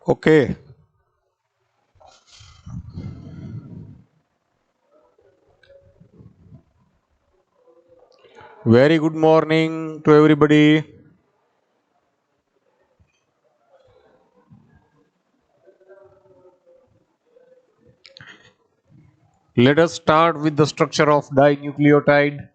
Okay. Very good morning to everybody. Let us start with the structure of dinucleotide.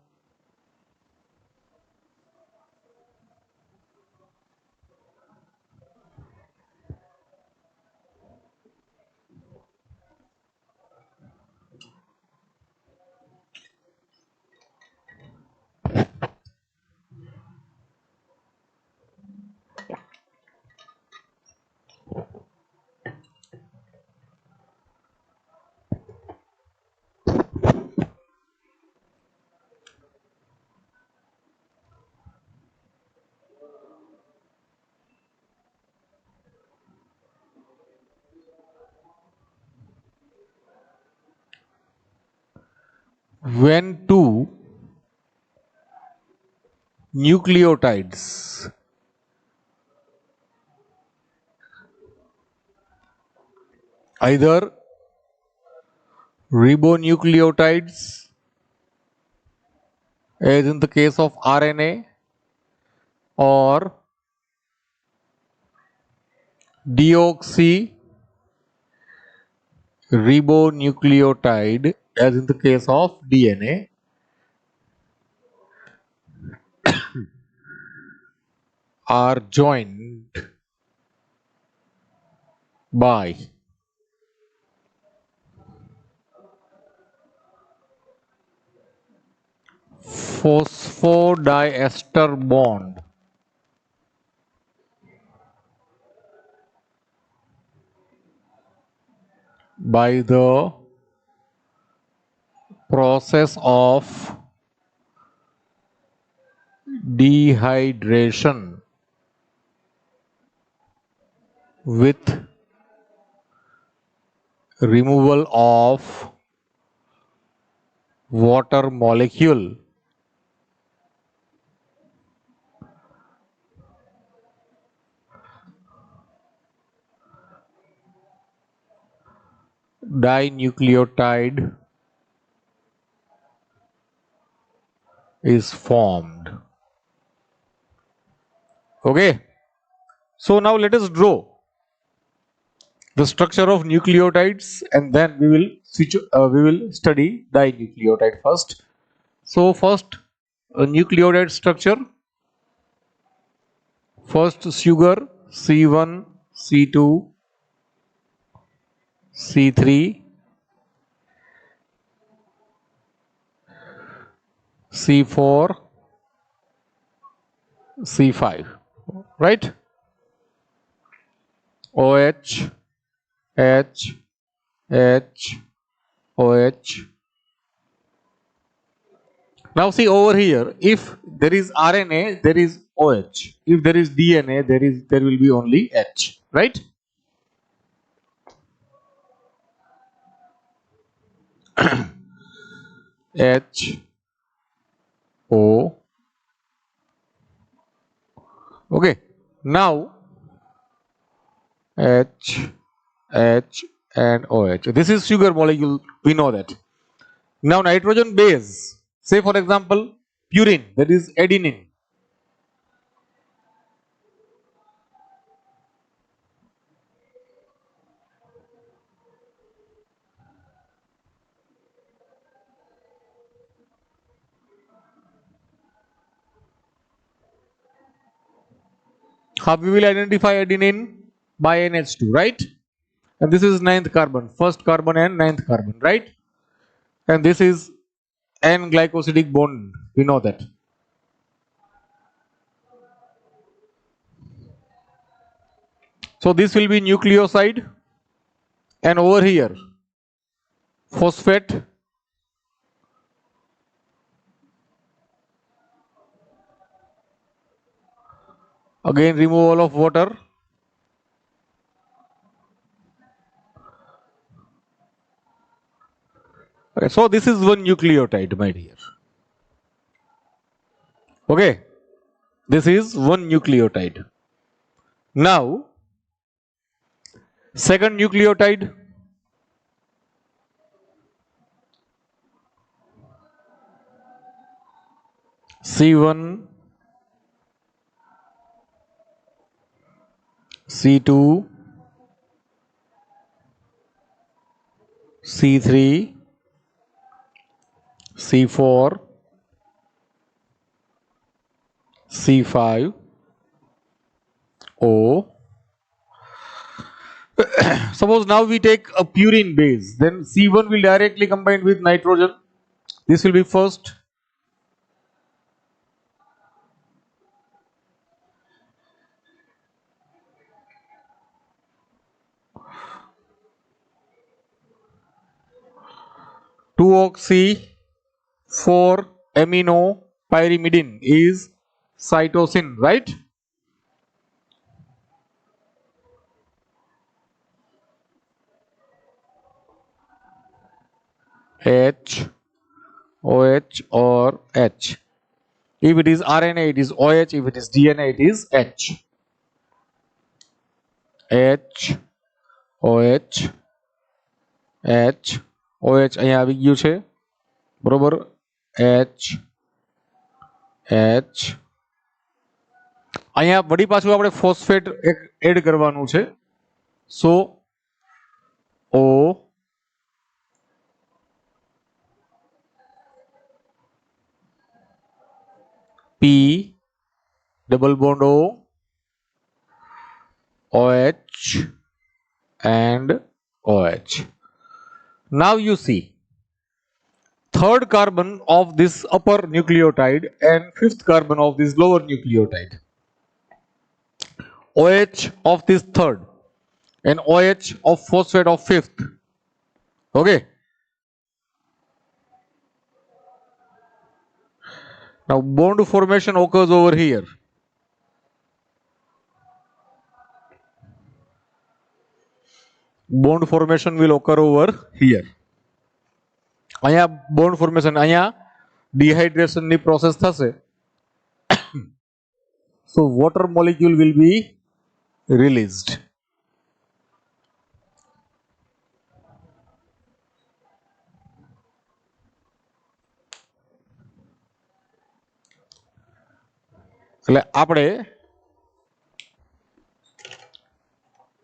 When two nucleotides either ribonucleotides as in the case of RNA or deoxyribonucleotide as in the case of DNA are joined by phosphodiester bond by the process of dehydration with removal of water molecule. Dinucleotide is formed. Okay, so now let us draw the structure of nucleotides and then we will study dinucleotide first. So first nucleotide structure, first sugar C1, C2, C3, C4, C5, right? OH, H, H, OH. Now see over here, if there is RNA, there is OH. If there is DNA, there will be only H, right? H, O. Okay. Now H, H, and OH. This is sugar molecule. We know that. Now nitrogen base. Say for example, purine. That is adenine. How we will identify adenine? By NH2, right? And this is ninth carbon, first carbon and ninth carbon, right? And this is N glycosidic bond, we know that. So this will be nucleoside, and over here phosphate, again removal of water, okay, so this is one nucleotide, my dear. Okay, this is one nucleotide. Now Second nucleotide, C1, C2, C3, C4, C5, O. Suppose now we take a purine base, then C1 will directly combine with nitrogen. This will be first. Two oxy 4 amino pyrimidine is cytosine, right? H, OH or H. If it is RNA, it is OH. If it is DNA, it is H. H, OH, H, OH અહીંયા આવી ગયું છે બરોબર. H, H. અહીંયા વળી પાછું આપણે phosphate એક એડ કરવાનું છે. સો O, P, double bond O, OH and OH. Now you see third carbon of this upper nucleotide and fifth carbon of this lower nucleotide. OH of this third and OH of phosphate of fifth. Okay. Now bond formation occurs over here. Bond formation will occur over here. અહીંયા bond formation, અહીંયા dehydration ની process થશે. So water molecule will be released. એટલે આપણે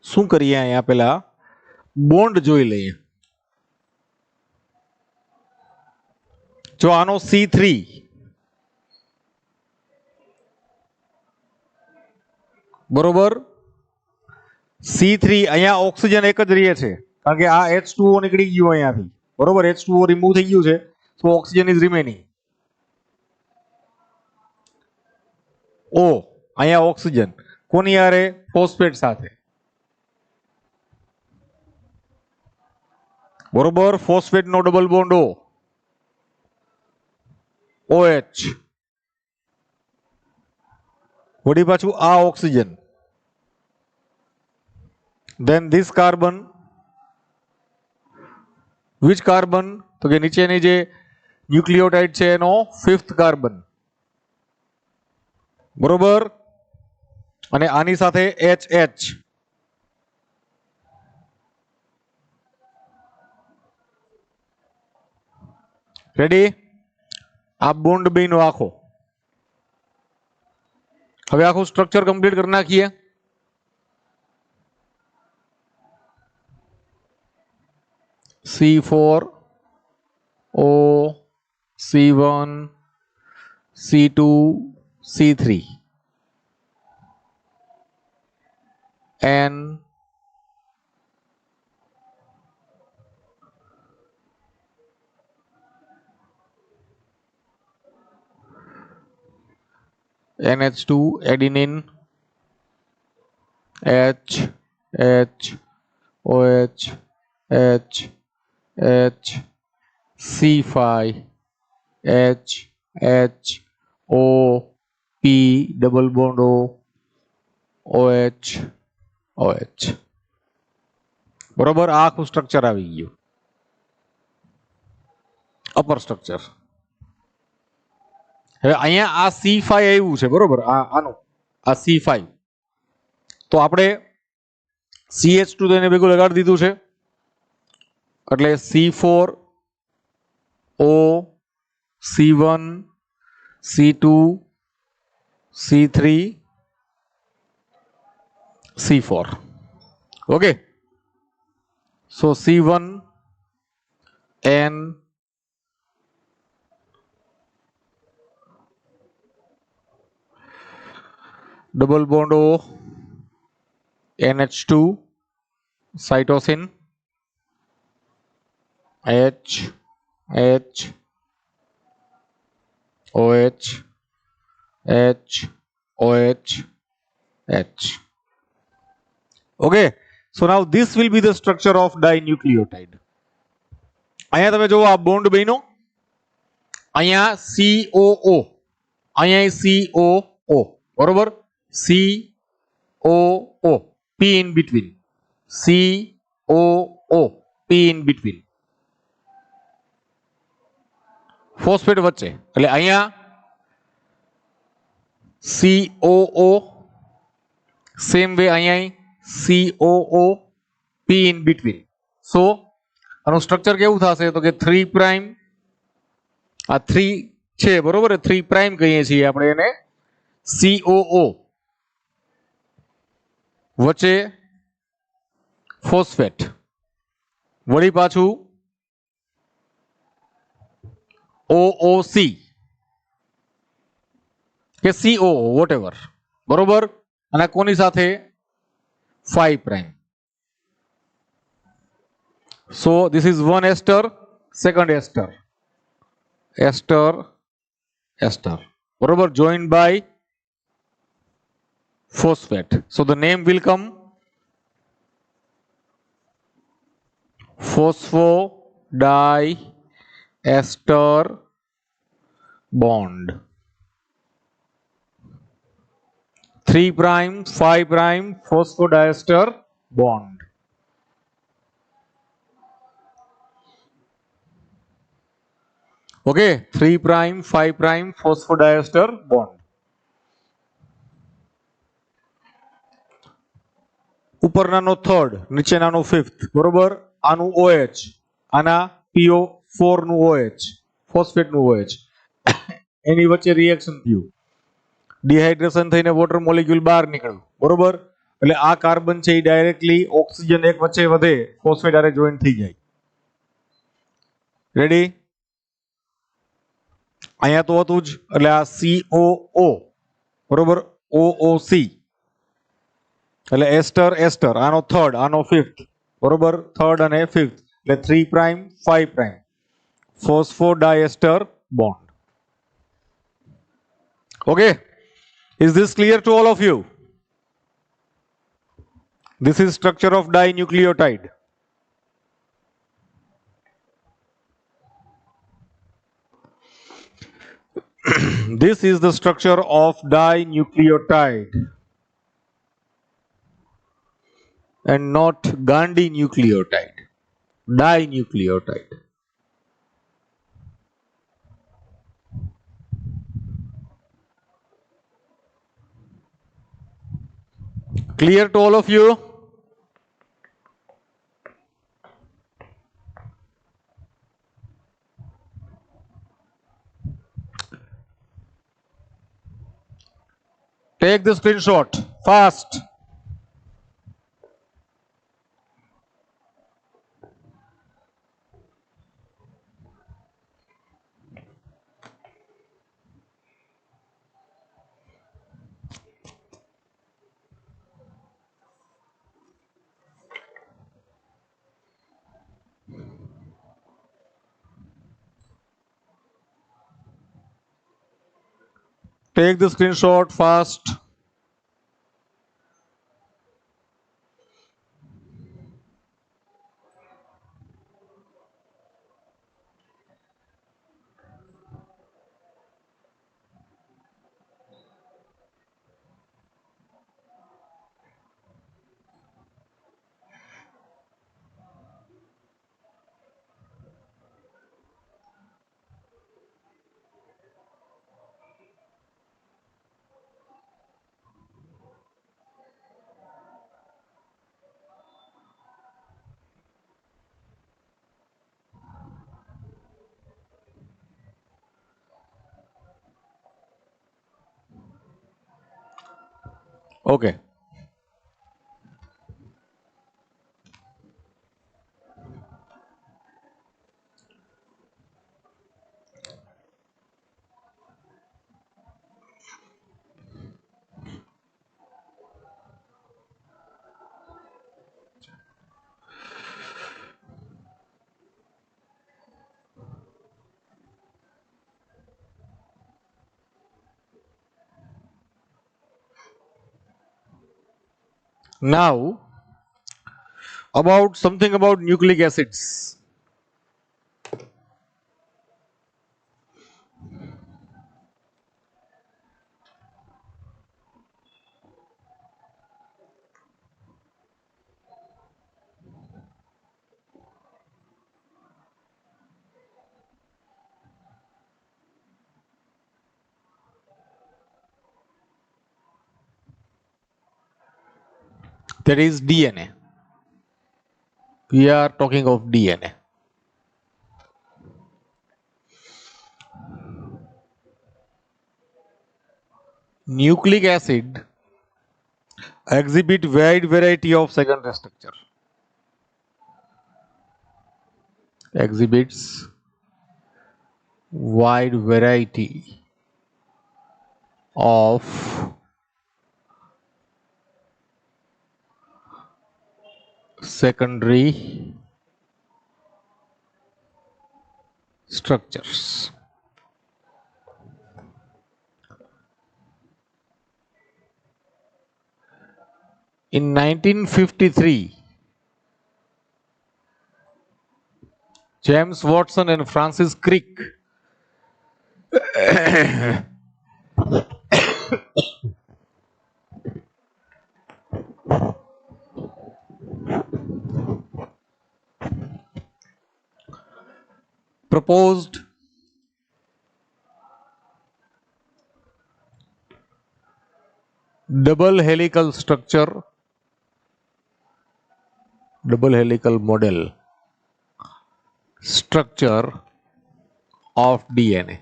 શું કરીએ અહીંયા પેલા બોન્ડ જોઈ લઈએ. જો આનો C3 બરોબર, C3 અહીંયા ઓક્સિજન એક જ રહે છે કારણ કે આ H2O નીકળી ગયું અહીંયાથી બરોબર. H2O રિમૂવ થઈ ગયું છે, સો ઓક્સિજન ઇઝ રિમેનિંગ. O અહીંયા ઓક્સિજન કોની હારે? ફોસ્ફેટ સાથે બરોબર. ફોસ્ફેટ નો ડબલ બોન્ડ O, OH. વળી પાછું આ oxygen. Then this carbon, which carbon? તો કે નીચેની જે ન્યુક્લિયોટાઇડ છે એનો ફિફ્થ કાર્બન બરોબર. અને આની સાથે HH. રેડી? આ બોન્ડ બેનો આખો. હવે આખું સ્ટ્રક્ચર કમ્પ્લીટ કરી નાખીએ. C4, O, C1, C2, C3, N, NH2, adenine, H, H, OH, H, H, C5, H, H, O, P, double bond O, OH, OH. બરોબર. આ આખું સ્ટ્રક્ચર આવી ગયું અપર સ્ટ્રક્ચર. હવે અહીંયા આ C5 આવ્યું છે બરોબર. આનું આ C5. તો આપણે CH2 તો એને ભેગું લગાડી દીધું છે એટલે C4O C1 C2 C3 C4. Okay, so C1 N double bond O NH2 cytosine H H OH H OH H. Okay, so now this will be the structure of dinucleotide. અહીંયા તમે જોવો આ બોન્ડ બન્યો, અહીંયા COO, અહીંયા COO, બરોબર, COO, P in between, COO, P in between, phosphate વચ્ચે, એટલે અહીંયા COO, સેમ વે અહીંયા COO, P in between. So આનું સ્ટ્રક્ચર કેવું થશે તો કે 3 પ્રાઇમ, આ 3 છે બરોબર, 3 પ્રાઇમ કહીએ છીએ આપણે એને, COO વચ્ચે ફોસ્ફેટ, વળી પાછું OOC કે COO વોટએવર, બરોબર, અને કોની સાથે 5 prime. So this is one ester, second ester, ester, ester, बरोबर, joined by phosphate. So the name will come phosphodiester bond. 3 prime 5 prime phosphodiester bond. Okay, 3 prime 5 prime phosphodiester bond. ઉપરનાનો third, નીચેનાનો fifth, બરોબર, આનું OH, આના PO4 નું OH, phosphate નું OH, એની વચ્ચે રિએક્શન થયું, ડિહાઇડ્રેશન થઈને વોટર મોલિક્યુલ બહાર નીકળ્યું, બરોબર, એટલે આ કાર્બન છે એ ડાયરેક્ટલી ઓક્સિજન એક વચ્ચે વધે, ફોસ્ફેટ આરે જોઈન થઈ જાય. રેડી? અહીંયા તો હતું જ, એટલે આ COO, બરોબર, OOC, એટલે એસ્ટર એસ્ટર, આનો થર્ડ, આનો ફિફ્થ, બરોબર, થર્ડ અને ફિફ્થ, એટલે 3 prime 5 prime phosphodiester bond. Okay, is this clear to all of you? This is structure of dinucleotide. This is the structure of dinucleotide and not Gandhi nucleotide. Dinucleotide. Clear to all of you? Take the screenshot fast. Take the screenshot fast. Okay. Now about something about nucleic acids. That is DNA. We are talking of DNA. Nucleic acid exhibit wide variety of secondary structure. Exhibits wide variety of secondary structures. In 1953, James Watson and Francis Crick proposed double helical structure, double helical model structure of DNA.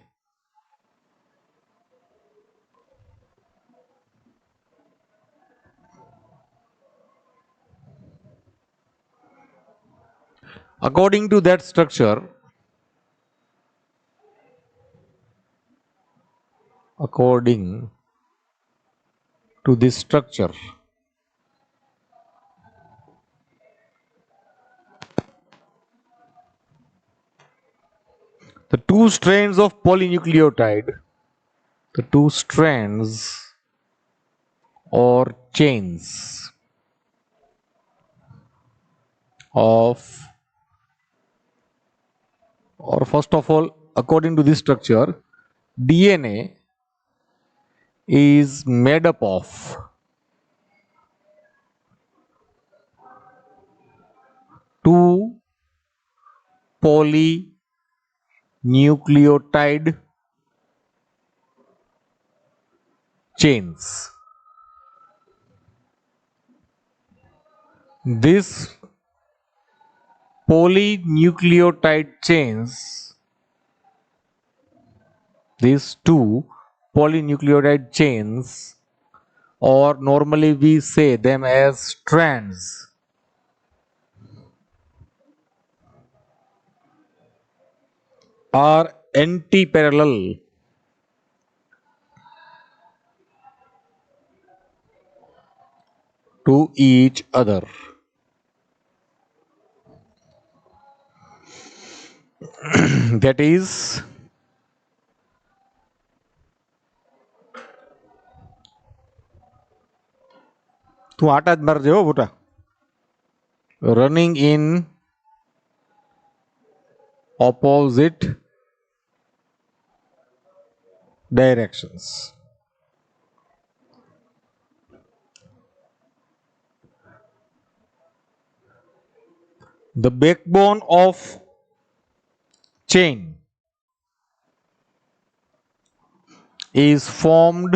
According to that structure, according to this structure, the two strands of polynucleotide, the two strands or chains of, or first of all, according to this structure, DNA is made up of two polynucleotide chains. This polynucleotide chains, these two polynucleotide chains, or normally we say them as strands, are anti-parallel to each other. That is, તું આટા જ મારજે હો બેટા, running in opposite directions. The backbone of chain is formed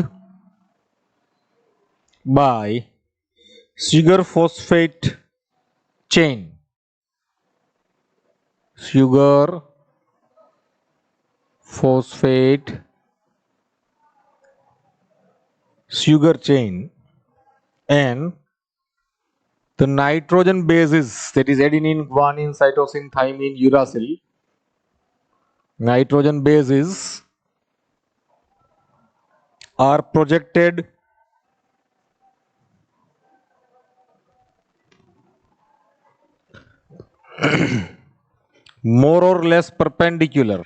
by sugar phosphate chain, sugar phosphate sugar chain, and the nitrogen bases, that is adenine, guanine, cytosine, thymine, uracil, nitrogen bases are projected more or less perpendicular,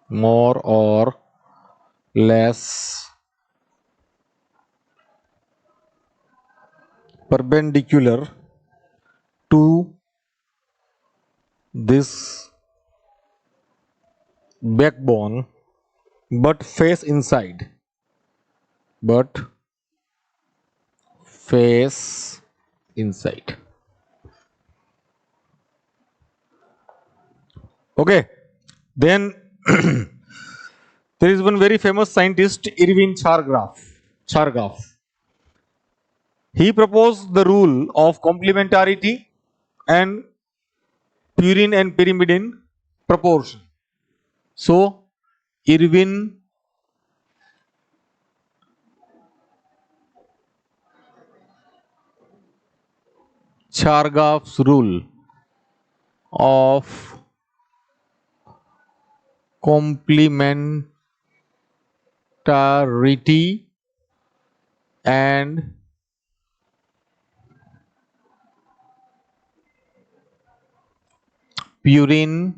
more or less perpendicular to this backbone, but face inside, but face inside. Okay, then there is one very famous scientist, Irvin Chargaff. Chargaff. He proposed the rule of complementarity and purine and pyrimidine proportion. So, Irvin Chargaff's rule of complementarity and purine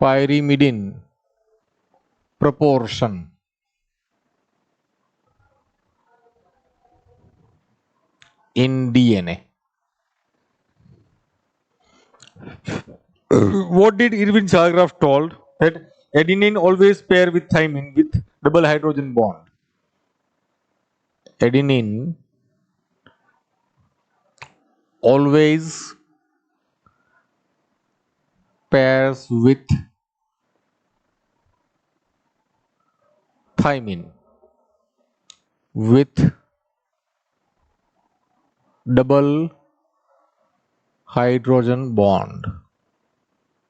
pyrimidine proportion in DNA. What did Irvin Chargaff told? That adenine always pair with thymine with double hydrogen bond. Adenine always pairs with thymine with double hydrogen bond.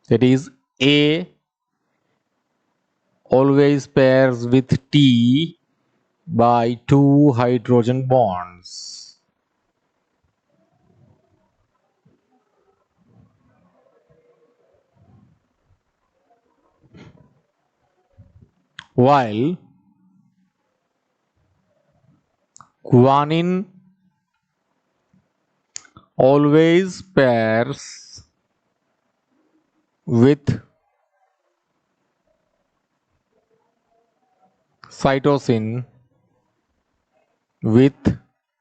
That is, A always pairs with T by two hydrogen bonds. While guanine always pairs with cytosine with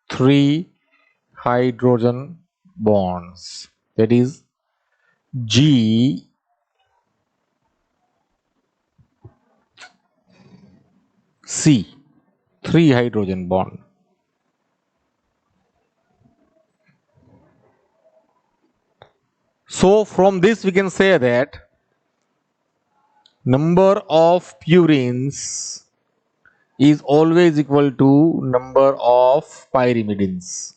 three hydrogen bonds. That is G C, three hydrogen bond. So from this we can say that number of purines is always equal to number of pyrimidines.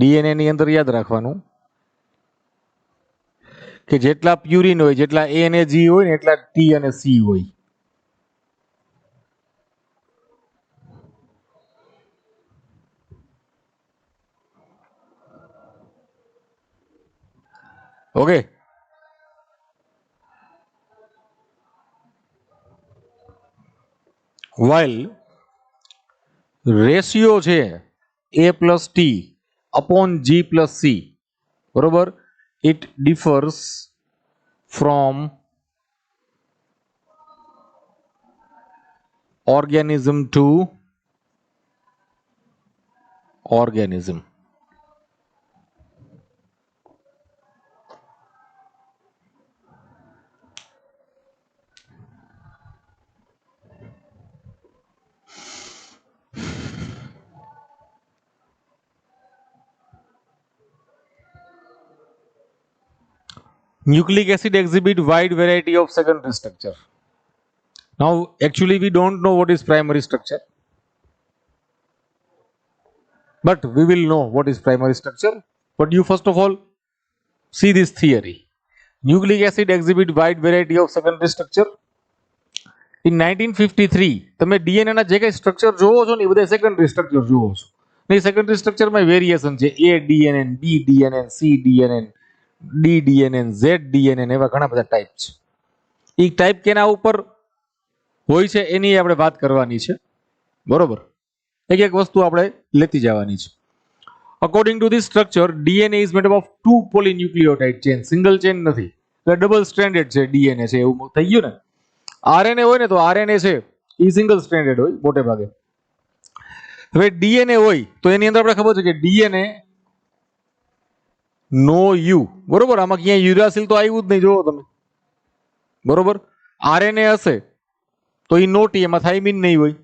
DNA ની અંદર યાદ રાખવાનું કે જેટલા purine હોય, જેટલા A અને G હોય ને એટલા T અને C હોય. ઓકે, while રેશિયો છે A plus T upon G plus C, બરોબર, it differs from organism to organism. Nucleic acid exhibit wide variety of secondary structure. Now, actually, we don't know what is primary structure, but we will know what is primary structure. But you first of all see this theory. Nucleic acid exhibit wide variety of secondary structure. In 1953 તમે DNA ના જે કઈ structure જોવો છો ને એ બધા secondary structure જોવો છો. ને સેકન્ડરી સ્ટ્રક્ચરમાં વેરિએશન છે, A DNA, B DNA, C DNA, D DNA, Z DNA એવા ઘણા બધા ટાઈપ છે. એ ટાઈપ કેના ઉપર હોય છે એની આપણે વાત કરવાની છે. બરોબર, એક એક વસ્તુ આપણે લેતી જવાની છે. According to this structure DNA is made up of 2 polynucleotide chain. Single chain નથી, ડબલ સ્ટ્રેન્ડેડ છે ડીએનએ છે, એવું થઈ ગયું ને. આરએનએ હોય ને તો આરએનએ છે એ સિંગલ સ્ટ્રેન્ડેડ હોય મોટે ભાગે. હવે ડીએનએ હોય તો એની અંદર આપણે ખબર છે કે ડીએનએ નો યુ. બરોબર, આમાં ક્યાંય યુરાસિલ તો આવ્યું જ નહીં, જોવો તમે. બરોબર, આરએનએ હશે તો એ નો ટી, એમાં થાઇમિન નહીં હોય.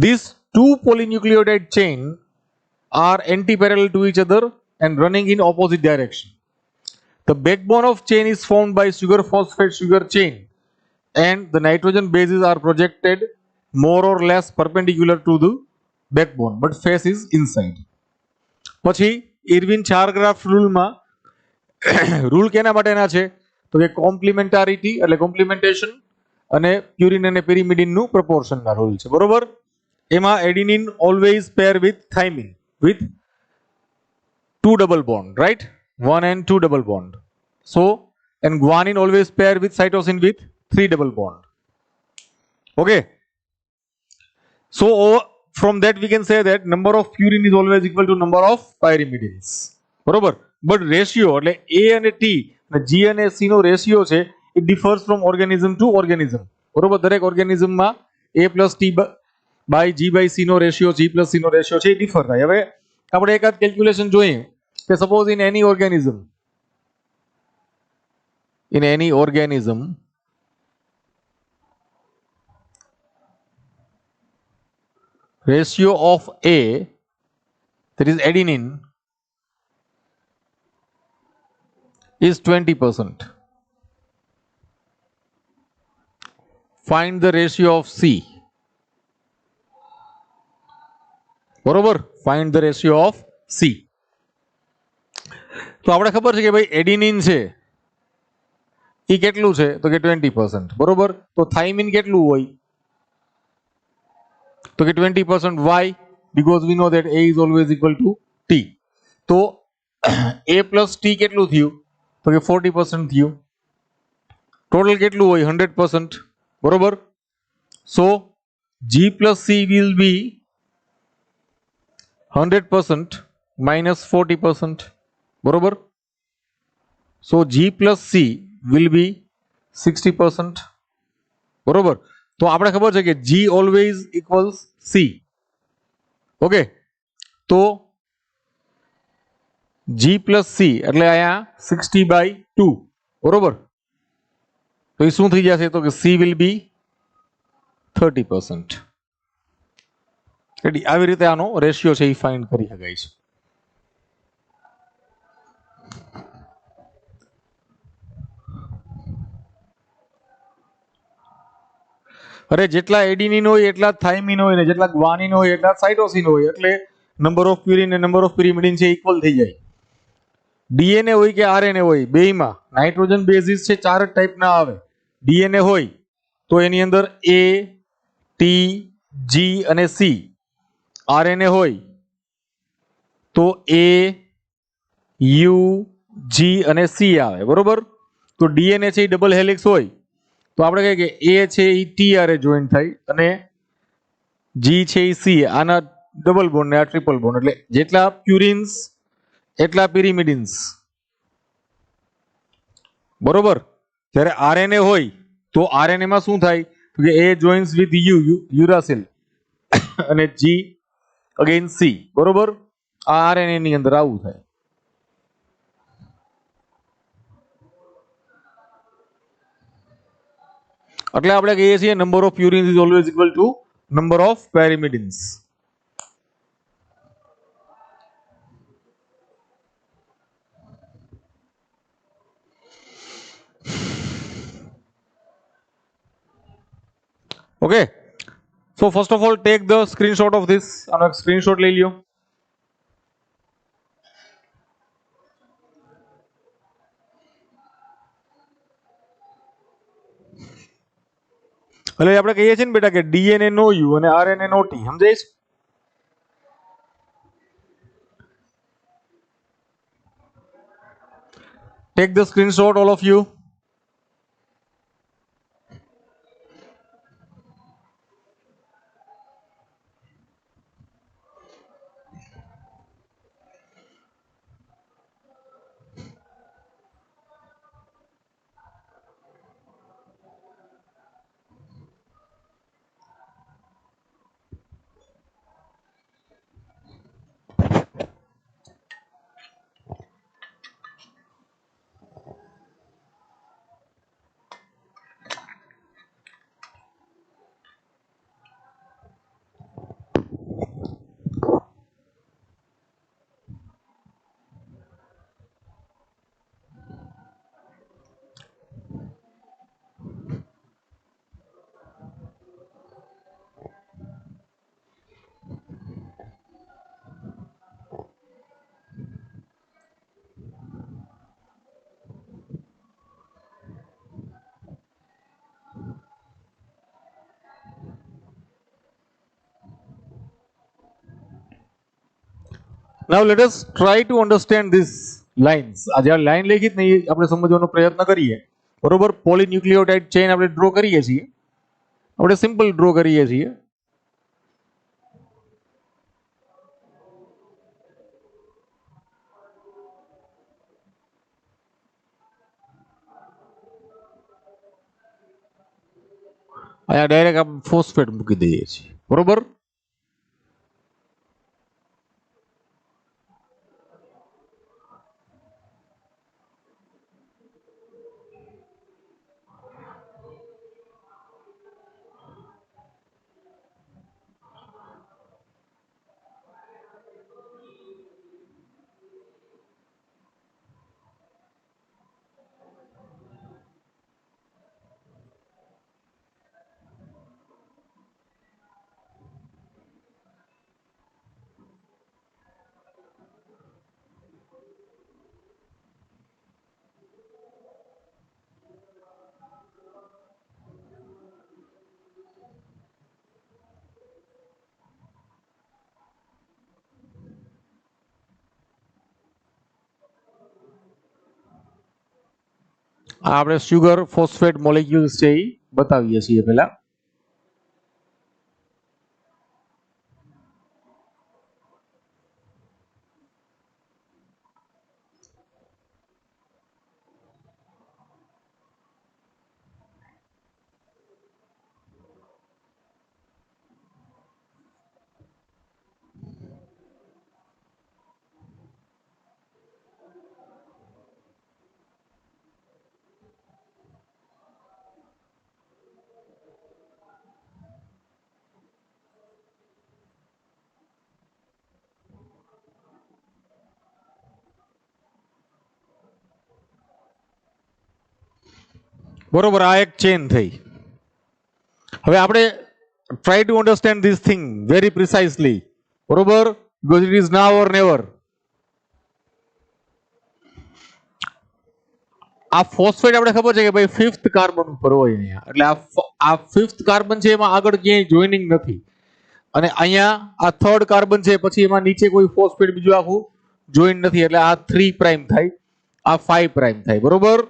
This two polynucleotide chain are anti-parallel to each other and running in opposite direction. The backbone of chain is formed by sugar phosphate sugar chain, and the nitrogen bases are projected more or less perpendicular to the backbone, but face is inside. પછી Irwin ચારગ્રાફ રૂલમાં rule કેના માટેના છે તો કે કોમ્પ્લિમેન્ટારિટી એટલે complementation અને purine અને પેરિમિડિનનું પ્રપોર્શનના rule છે. બરોબર, એમાં adenine always pair with thiamine with 2 double bond, right? 1 and 2 double bond. So, and guanine always pair with cytosine with 3 double bond. Okay. So, from that we can say that number of purine is always equal to number of pyrimidines. બરોબર, but ratio એટલે A અને T અને G અને C નો ratio છે it differs from organism to organism. બરોબર, દરેક ઓર્ગેનિઝમમાં A plus T by G by C નો રેશિયો, G plus C નો રેશિયો છે એ ડિફર થાય. હવે આપણે એકાદ કેલ્ક્યુલેશન જોઈએ કે suppose in any organism ratio of A, that is adenine, is 20%. Find the ratio of C. બરોબર, find the ratio of C. તો આપણે ખબર છે કે ભાઈ એડિનિન છે એ કેટલું છે તો કે 20%. બરોબર, તો થાઇમિન કેટલું હોય તો કે 20%. Why? Because we know that A is always equal to T. તો A plus T કેટલું થયું તો કે 40% થયું. ટોટલ કેટલું હોય 100%. બરોબર, સો G plus C will be 100% minus 40%. બરોબર, so G plus C will be 60%. બરોબર, તો આપણે ખબર છે કે G always equals C. Okay, તો G plus C એટલે અહીંયા 60/2. બરોબર, તો એ શું થઈ જશે તો કે C will be 30%. આવી રીતે આનો રેશિયો છે એ ફાઇન્ડ કરી શકાય છે. અરે જેટલા એડિનિન હોય એટલા થાઇમિન હોય ને જેટલા ગ્વાનિન હોય એટલા સાઇટોસિન હોય, એટલે નંબર ઓફ પ્યુરિન અને નંબર ઓફ પેરિમિડિન છે ઇક્વલ થઈ જાય. ડીએનએ હોય કે આરએનએ હોય બેયમાં નાઇટ્રોજન બેઝિસ છે ચાર જ ટાઈપના આવે. ડીએનએ હોય તો એની અંદર એ, ટી, જી અને સી. આરએનએ હોય તો એ, યુ, જી અને સી આવે. બરોબર, તો ડીએનએ છે એ ડબલ હેલિક્સ હોય તો આપણે કહીએ કે એ છે એ ટી આરે જોઈન્ટ થાય અને જી છે એ સી. આના ડબલ બોન્ડ ને આ ટ્રિપલ બોન્ડ, એટલે જેટલા પ્યુરિન્સ એટલા પિરિમિડિન્સ. બરોબર, જ્યારે આરએનએ હોય તો આરએનએ માં શું થાય તો કે એ જોઇન્સ વિથ યુરાસિલ અને જી અગેન સી. બરોબર, આ આરએનએ ની અંદર આવું થાય. એટલે આપણે કહીએ છીએ number of purines is always equal to number of pyrimidines. Okay, so first of all take the screenshot of this. આનો એક સ્ક્રીનશોટ લઈ લ્યો. એટલે આપણે કહીએ છીએ ને બેટા કે ડીએનએ નો યુ અને આરએનએ નો ટી, સમજાય છે? Take the screenshot, all of you. Now let us try to understand these lines. આ જે લાઈન લખી ને એ આપણે સમજવાનો પ્રયત્ન કરીએ. બરોબર, પોલીન્યુક્લિયોટાઇડ ચેઇન આપણે ડ્રો કરીએ છીએ. આપણે સિમ્પલ ડ્રો કરીએ છીએ. અહીંયા ડાયરેક્ટ આપણે ફોસ્ફેટ મૂકી દઈએ છીએ. બરોબર, આ આપણે સુગર ફોસ્ફેટ મોલેક્યુલ્સ છે એ બતાવીએ છીએ પહેલા. બરોબર, આ એક ચેન થઈ. હવે આપણે try to understand this thing very precisely. બરોબર, because it is now or never. આ ફોસ્ફેટ આપણે ખબર છે કે ભાઈ ફિફ્થ કાર્બન ઉપર હોય અહીંયા, એટલે આ ફિફ્થ કાર્બન છે એમાં આગળ ક્યાંય જોઈનિંગ નથી, અને અહીંયા આ થર્ડ કાર્બન છે પછી એમાં નીચે કોઈ ફોસ્ફેટ બીજું આખું જોઈન નથી, એટલે આ 3 પ્રાઇમ થાય, આ 5 પ્રાઇમ થાય. બરોબર,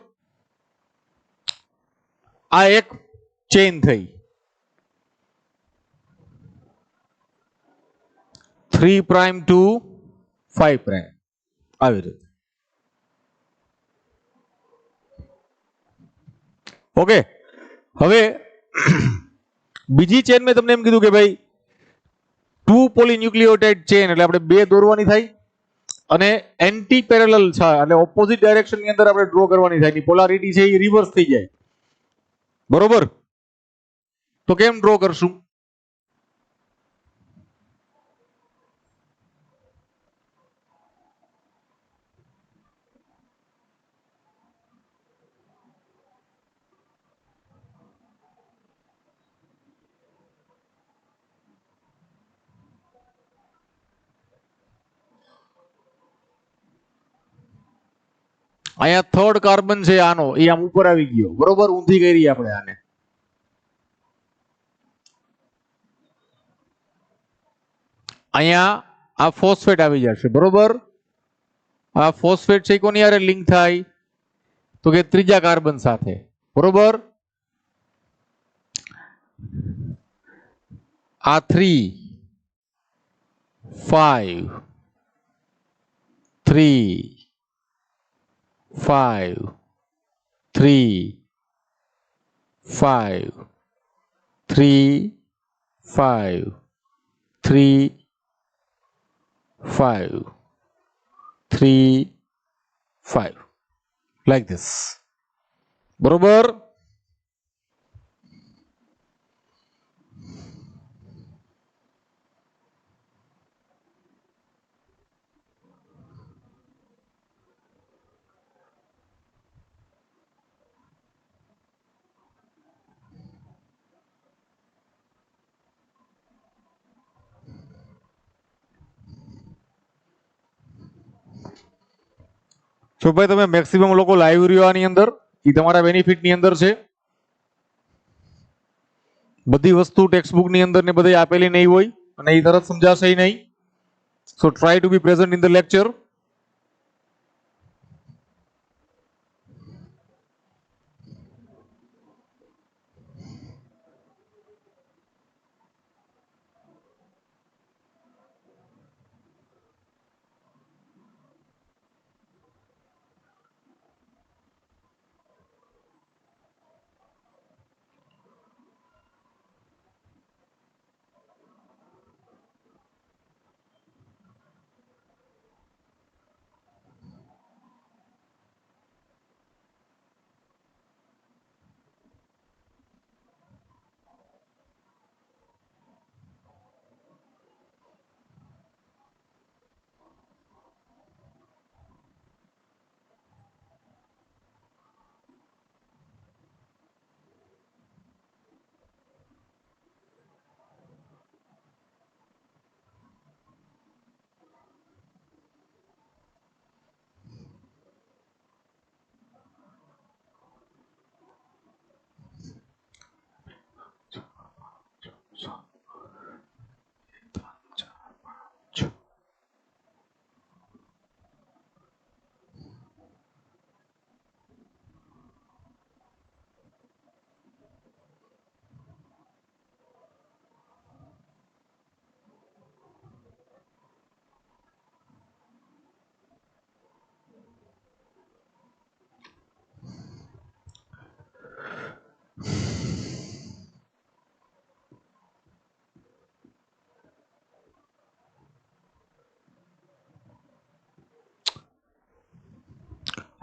આ એક ચેન થઈ. 3 પ્રાઇમ ટુ 5 પ્રાઇમ આવી રીતે. ઓકે, હવે બીજી ચેન મેં તમને એમ કીધું કે ભાઈ 2 પોલીન્યુક્લિયોટાઇડ ચેન એટલે આપણે 2 દોરવાની થાય, અને એન્ટી પેરેલલ છે એટલે ઓપોઝિટ ડાયરેક્શન ની અંદર આપણે ડ્રો કરવાની થાય. ની પોલારિટી છે એ રિવર્સ થઈ જાય. બરોબર, તો કેમ ડ્રો કરશું? અહીંયા થર્ડ કાર્બન છે આનો, એ આમ ઉપર આવી ગયો. બરોબર, ઊંધી કરી આપણે આને. અહીંયા આ ફોસ્ફેટ આવી જશે, બરોબર. આ ફોસ્ફેટ છે કોની હારે લિંક થાય તો કે ત્રીજા કાર્બન સાથે, બરોબર. આ 3 5 3 5 3 5 3 5 3 5 3 5 like this, બરોબર. તો ભાઈ તમે મેક્સિમમ લોકો લાઈવ રહ્યો આની અંદર, એ તમારા બેનિફિટ ની અંદર છે. બધી વસ્તુ ટેક્સ્ટ બુક ની અંદર ને બધી આપેલી નહીં હોય અને એ તરત સમજાશે નહીં. So try to be present in the lecture.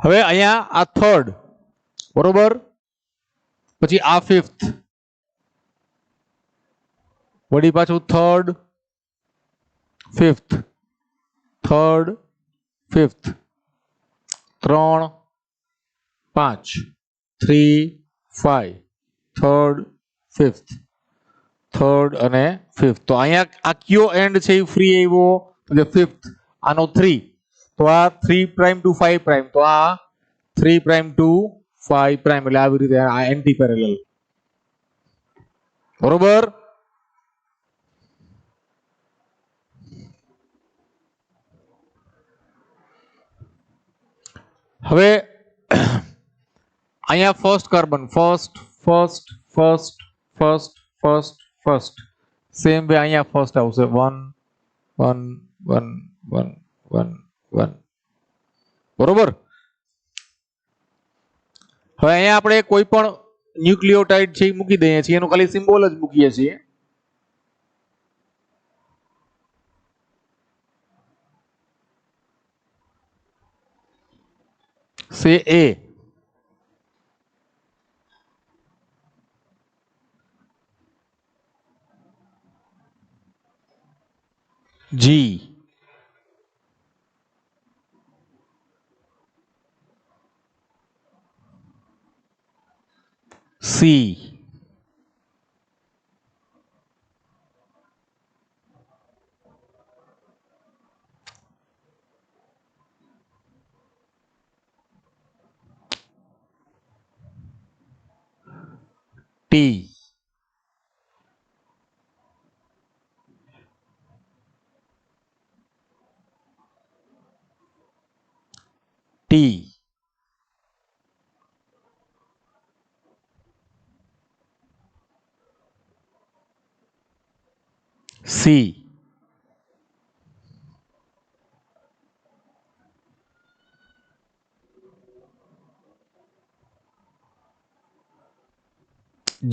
હવે અહીંયા આ થર્ડ, બરોબર, પછી આ ફિફ્થ, વળી પાછું third fifth, third fifth, 3 5 3 5, third fifth, third અને ફિફ્થ. તો અહીંયા આ કયો એન્ડ છે એ ફ્રી આવ્યો તો કે ફિફ્થ, આનો 3, તો આ 3 પ્રાઇમ ટુ 5 પ્રાઇમ, તો આ 3 પ્રાઇમ ટુ 5 પ્રાઇમ, એટલે આવી રીતે આ એન્ટી પેરેલલ, બરોબર. હવે અહીંયા first carbon, first first first first first first, same way અહીંયા ફર્સ્ટ આવશે 1 1 1 1 1 1, બરોબર. હવે અહીંયા આપણે કોઈ પણ ન્યુક્લિયોટાઇડ છે એ મૂકી દઈએ છીએ, એનો ખાલી સિમ્બોલ જ મૂકીએ છીએ. Say A, G, C, T, T, C,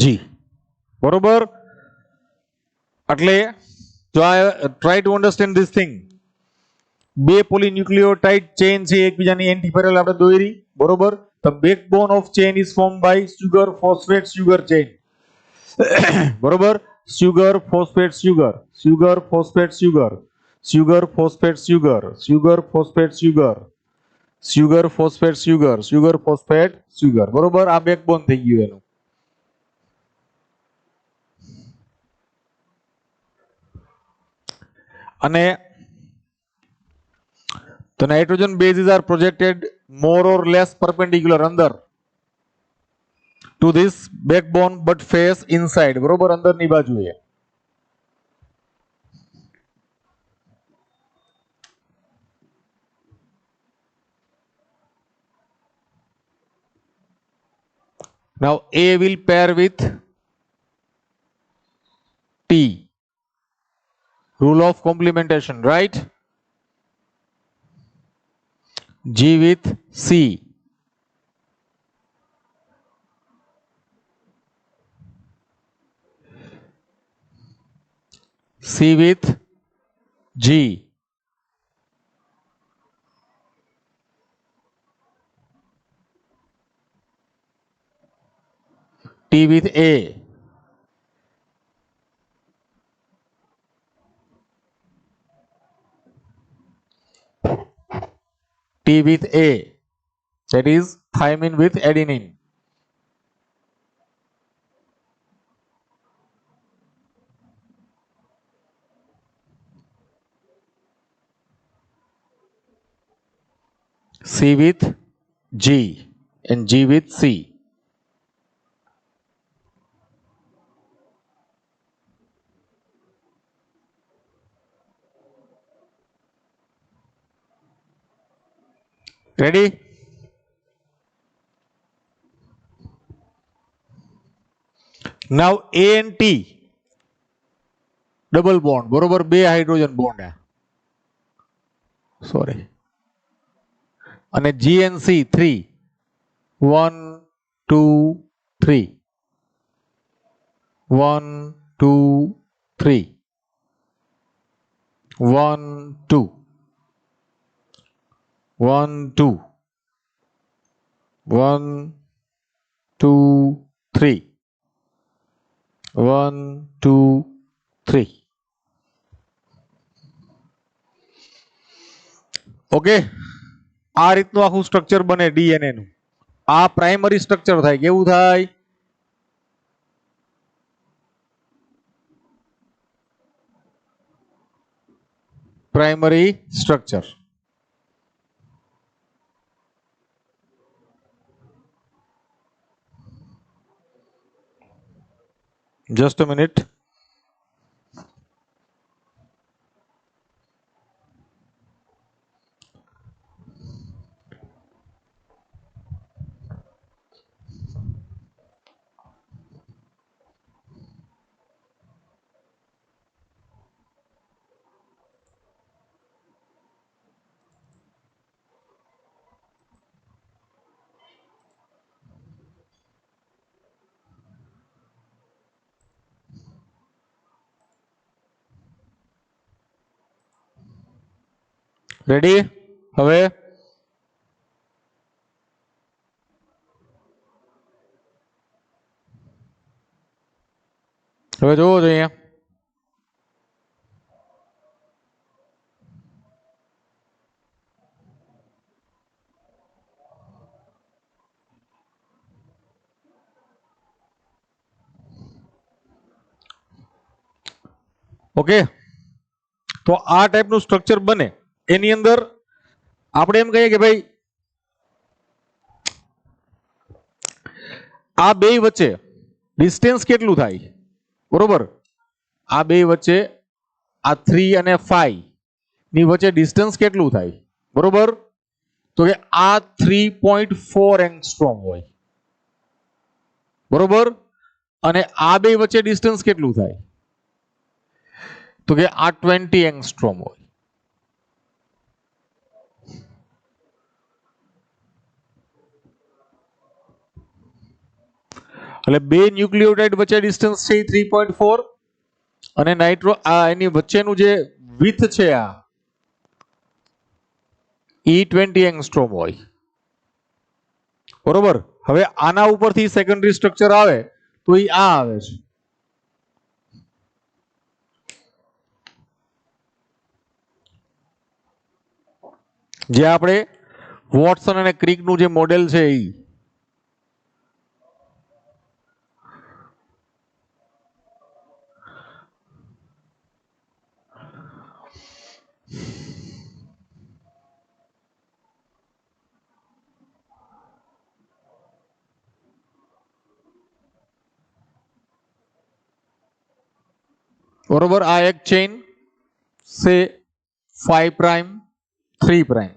G. બરોબર. એટલે જો આ try to understand this thing. બે પોલીન્યુક્લિયોટાઇડ ચેઇન છે એકબીજાની એન્ટીપેરેલલ આપણે દોરી બરોબર. The backbone of chain is formed by sugar phosphate sugar chain. બરોબર. sugar phosphate sugar sugar phosphate sugar sugar phosphate sugar sugar phosphate sugar sugar phosphate sugar sugar phosphate sugar બરોબર. આ backbone થઈ ગયું એનું. અને the nitrogen bases are projected more or less perpendicular under to this backbone but face inside બરોબર અંદરની બાજુએ. Now A will pair with T. Rule of complementation, right? G with C. C with G. T with A. T with A. That is thymine with adenine. C with G and G with C. Ready? Now A and T double bond બરોબર. બે hydrogen bond sorry. અને G and C 3 1 2 3 1 2 3 1 2 1 2 1 2 3 1 2 3. Okay. આ રીતનું આખું structure બને DNA નું. આ primary structure થાય. કેવું થાય? Primary structure. Just a minute. Ready? હવે જોવો જોઈએ. ઓકે. તો આ ટાઈપનું સ્ટ્રક્ચર બને એની અંદર આપણે એમ કહીએ કે ભાઈ આ બે વચ્ચે ડિસ્ટન્સ કેટલું થાય બરોબર. આ બે વચ્ચે આ 3 અને 5 ની વચ્ચે ડિસ્ટન્સ કેટલું થાય બરોબર. તો કે આ 3.4 એંગસ્ટ્રોમ હોય, બરોબર, અને આ બે વચ્ચે ડિસ્ટન્સ કેટલું થાય તો કે આ 20 એંગસ્ટ્રોમ હોય. એટલે બે ન્યુક્લિયોટાઇડ વચ્ચે ડિસ્ટન્સ છે 3.4 અને નાઇટ્રો આ એની વચ્ચેનું જે વિથ છે આ E20 એંગસ્ટ્રોમ હોય, બરોબર. હવે આના ઉપરથી સેકન્ડરી સ્ટ્રક્ચર આવે તો એ આ આવે છે. જે આપણે વોટસન અને ક્રિકનું જે મોડેલ છે એ બરોબર. આ એક ચેઇન સે 5 પ્રાઇમ 3 પ્રાઇમ,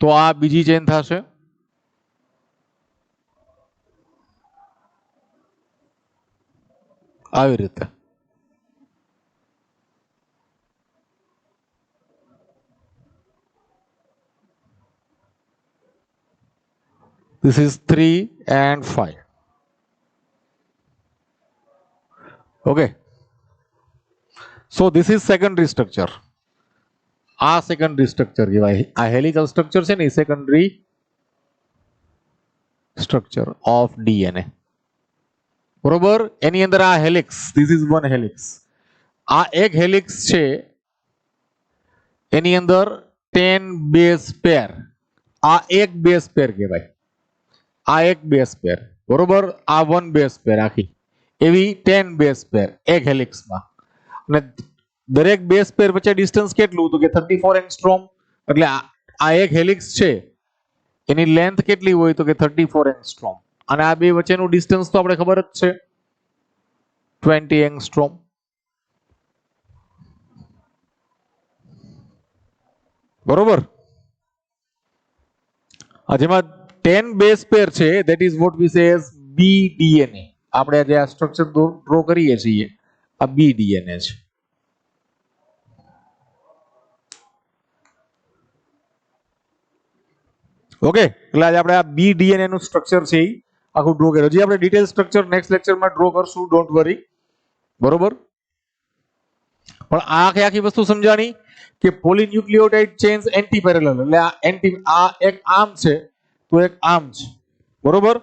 તો આ બીજી ચેઇન થશે. આવી રીતે this is 3 and 5. Okay, so this is secondary structure. આ સેકન્ડરી સ્ટ્રક્ચર કહેવાય. આ હેલિકલ સ્ટ્રક્ચર છે ને એ સેકન્ડરી સ્ટ્રક્ચર ઓફ ડીએનએ, બરોબર. એની અંદર આ helix, this is one helix. આ એક હેલિક્સ છે એની અંદર 10 બેઝ પેર, આ એક બેઝ પેર કહેવાય, આ એક બેઝ પેર, બરોબર. આ વન બેઝ પેર આખી, એવી 10 બેઝ પેર એક હેલિક્સમાં. અને દરેક બેઝ પેર વચ્ચે ડિસ્ટન્સ કેટલું તો કે 34 એંગસ્ટ્રોમ. એટલે આ એક હેલિક્સ છે એની લેન્થ કેટલી હોય તો કે 34 એંગસ્ટ્રોમ, અને આ બે વચ્ચેનું ડિસ્ટન્સ તો આપણે ખબર જ છે 20 એંગસ્ટ્રોમ. બરોબર. જેમાં 10 બેઝ પેર છે ધેટ ઇઝ વોટ વી સે એઝ BDNA. આપણે જે આ સ્ટ્રક્ચર ડ્રો કરીએ છીએ આ BDNA છે. ઓકે, એટલે આજે આપણે આ BDNA નું સ્ટ્રક્ચર છે એ આખું ડ્રો કર્યું. હજી આપણે ડિટેલ સ્ટ્રક્ચર નેક્સ્ટ લેક્ચરમાં ડ્રો કરશું, ડોન્ટ વરી, બરોબર. પણ આ આખી વસ્તુ સમજાણી કે પોલીન્યુક્લિયોટાઇડ ચેન્સ એન્ટી પેરેલલ, એટલે આ એક આર્મ છે તો એક આર્મ છે, બરોબર.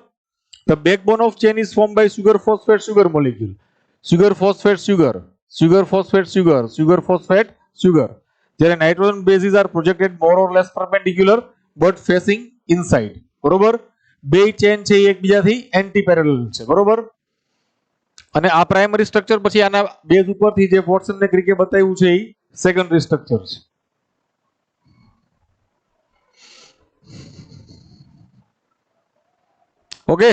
The backbone of chain is formed by sugar phosphate sugar molecule. Sugar phosphate sugar, sugar phosphate sugar, sugar phosphate sugar. જ્યારે nitrogen bases are projected more or less perpendicular but facing inside, બરોબર. બે chain છે એ એકબીજાથી anti parallel છે, બરોબર. અને આ primary structure પછી આના બેઝ ઉપરથી જે વોટસન ને ક્રિકે બતાવ્યું છે એ સેકન્ડરી સ્ટ્રક્ચર છે. ઓકે.